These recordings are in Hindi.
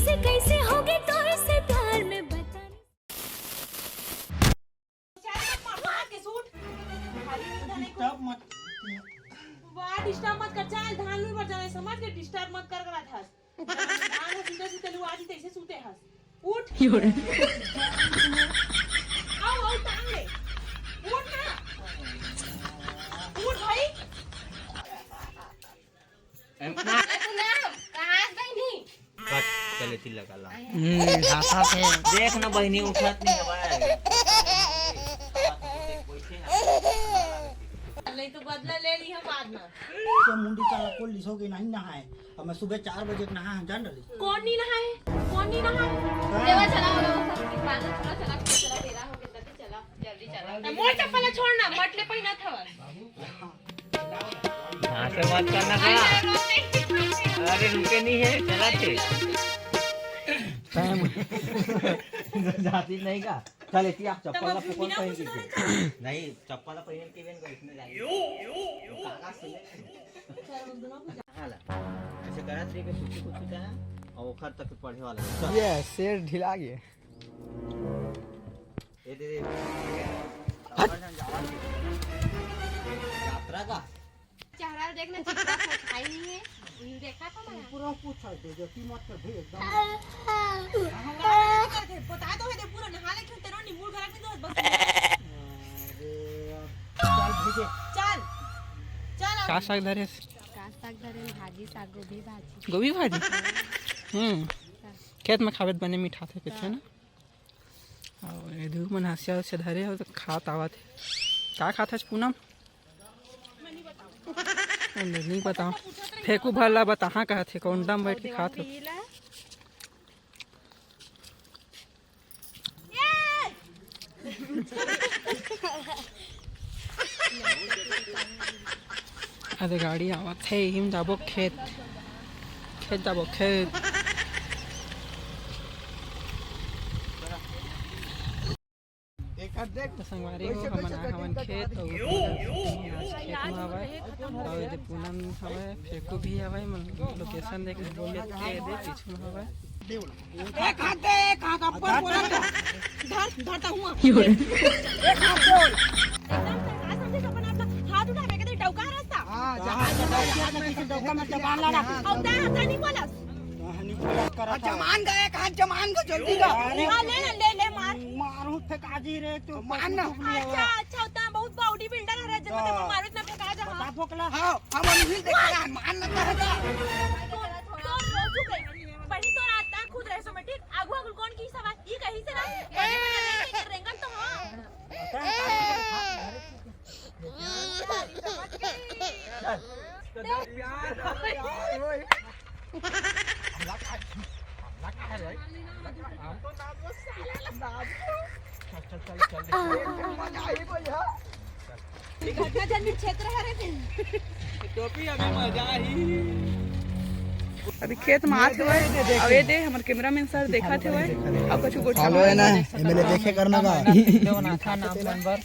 कैसे कैसे होगे तो इसे प्यार में बता डिस्टर्ब मत कर। चल धान में मर जाने समझ के डिस्टर्ब मत कर रहा था। धान सीधे से तेलू आज तैसे सूते हस। उठ आओ आओ टांग ले। उठ ना। उठ भाई। कहाँ बहनी? चले तिल लगा ला। हाथा पे देख ना बहनी उठत नहीं है। नहीं तो बदला ले ली हम बाद में। तो मुंडी चला को लिसो के नहीं नहाए और मैं सुबह 4 बजे नहा हम जान रही। कौन नहीं नहाए? कौन नहीं नहाए? लेवा चला चला तेरा हो के तभी चला जल्दी चला। मोर चप्पल छोड़ना मटले पहिना था। हां से मत करना का। अरे रुके नहीं है चला थे। टाइम जाती नहीं का। चल इतिया चप्पल ला पकड़ पहन के। नहीं चप्पल ला पहन के बेन इसमें जाए। काका से हाला ऐसे करा थी कि कुछ है और खर तक पढ़े वाला। ये शेर ढिला गया। ये दे यात्रा का चेहरा देखना चिपका खाई नहीं है। देखा था मैं पूरा पूछा दे जो की मत कर भाई एकदम। बता दो है पूरा नहा ले क्यों तेरा नींबू खराब नहीं दो बस। चल भेजे चल चल का साग धरे भाजी साग भाजी गोभी भाजी खेत में खावत बने मीठा थे कुछ है ना। और ये धूप मन हंसिया से धरे हो तो खात आवत है। का खात है पूनम? नहीं बताओ फेंकू भला बता हाँ कहा थे कौन डम बैठ के खात हो। अरे गाड़ी आवत है हिम जाबो खेत जाबो खेत। संगवारी हो हमन खेत और खेत में हवे और ये पूनम हवे फेकू भी हवे मन लोकेशन देख बोले के दे पीछे में हवे। एक हाथ दे एक हाथ ऊपर बोला धरता हूं एक हाथ बोल एकदम समझे अपन अपना हाथ उठा के दे डौका रास्ता। हां जहां डौका में जबान लड़ा और दा हाथ नहीं बोला। जमान गए एक हाथ जमान को जल्दी का। हां ले मार मारू फेंका जी रे तो मान ना। अच्छा अच्छा उतना बहुत बॉडी बिल्डर है जब ते मारू इतना फेंका जा। बता फोकला हां हम नहीं देखा मान ना करेगा। पढ़ी तो रात खुद रहे सो मैं ठीक आगु आगु कौन की सवाल ई कहीं से ना रेंगन तो क्षेत्र है रे टोपी अभी मजा ही। अभी खेत में आते हुए अब ये दे हमारे कैमरामैन सर देखा थे हुए अब कुछ गोटा हेलो है ना एमएलए देखे करना का देवना था नाम नंबर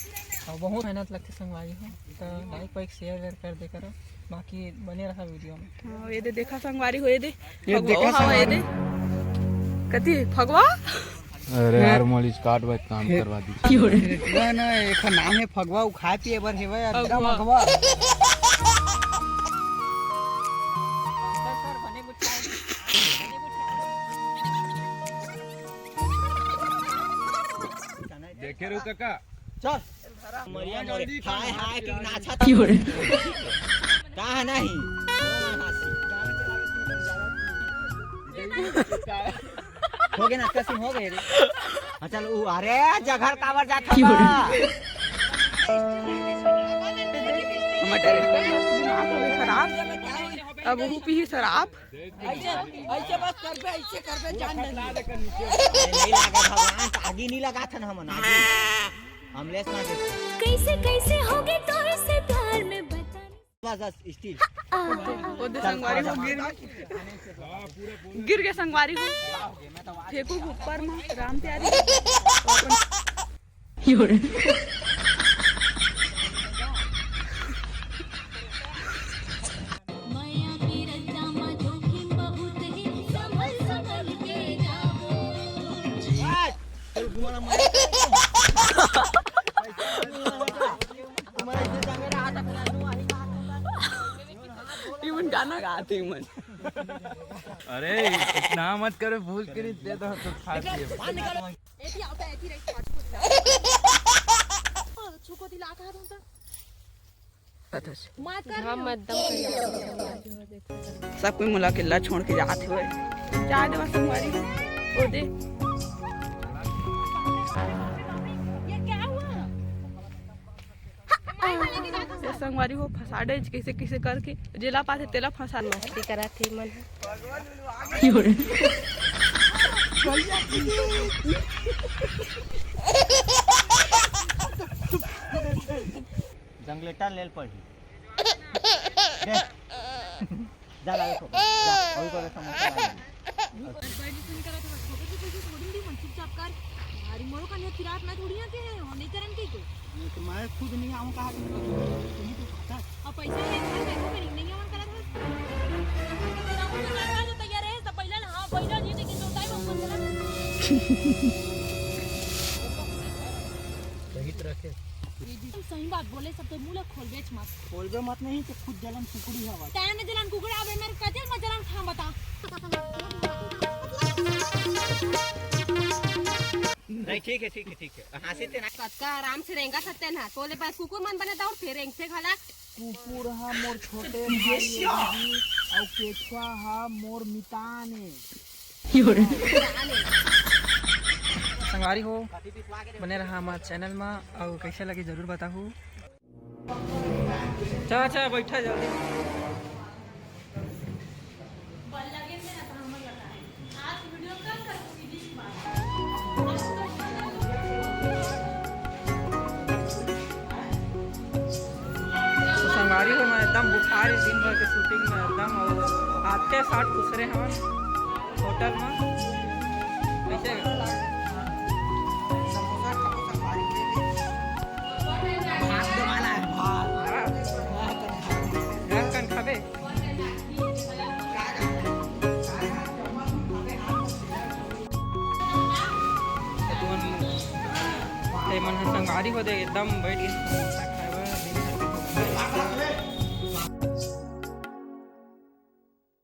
और बहुत मेहनत लगती संगवारी हो तो लाइक वाइक शेयर कर दे करो बाकी बने रहा वीडियो में। हां ये दे देखा संगवारी हो ये दे फगवा ये दे कति फगवा। अरे यार मोलिस काट बात काम करवा दी। ना एक नाम है फगवा खाए पिए बर हेवे अड्डा फगवा। देखे रो काका चल मरिया जल्दी हाय हाय कि नाचा था का है नहीं हो गए ना कसम हो गए रे। हां चल ऊ अरे जगह कावर जाता बा मटर खराब अब वो पी शराब ऐसे बस कर पे जान नहीं लगा भगवान आगे नहीं लगा था हमन आगे हमले ना कैसे कैसे होगे तो इसे प्यार में बता बस स्टील वो दे संगवारी हो गिर गए संगवारी हो फेंकू ऊपर में राम प्यारी माया की रज्जा में जोखिम बहुत ही संभल संभल के तुम्हाला इवन गाना गाते मन। अरे इतना मत करो, भूल के नहीं दे दो तो खाती है। एती आवता एती रे छुको दिला का होता मत कर हम मत दम सब कोई मुला किला छोड़ के जाते हुए जा दे संगवारी हो ओ दे। ये क्या हुआ ये संगवारी हो फसाडे कैसे कैसे करके जेला पासे तेला फसा मस्ती करा थी मन जंगलेटा लेल पड़ी जा ला देखो जा ओई को समोसा ला हमारी मोरो का नहीं रात में थोड़ी ना के होने करन के तो मैं खुद नहीं आऊँ कहा तुम तो खाता अब पैसा ले देखो मेरी नहीं मन करा था ना मुझे लगा जो तैयार है सब पहले हां पहले जी लेकिन जो टाइम हम चला सही तरह के सही बात बोले सब तो मुंह खोल बेच मत बोलबे मत नहीं तो खुद जलन कुकड़ी हवा टाइम में जलन कुकड़ा आवे मेरे कते में जलन खा बता नहीं ठीक है हंसी ते ना कतका आराम से रहेगा सत्य ना तोले पास कुकुर मन बने और फिर रेंग से खाला कुकुर हा मोर छोटे भाई और केचुआ हा मोर मिताने संगवारी हो बने रहा हमारे चैनल में और कैसे लगे जरूर बताओ। अच्छा बैठा जल्दी संगवारी हो मैं एकदम बुखार दिन भर के शूटिंग में एकदम और आते 60 दूसरे हम होटल में कैसे खाबे मन संगारी हो दे एकदम बैठ गए।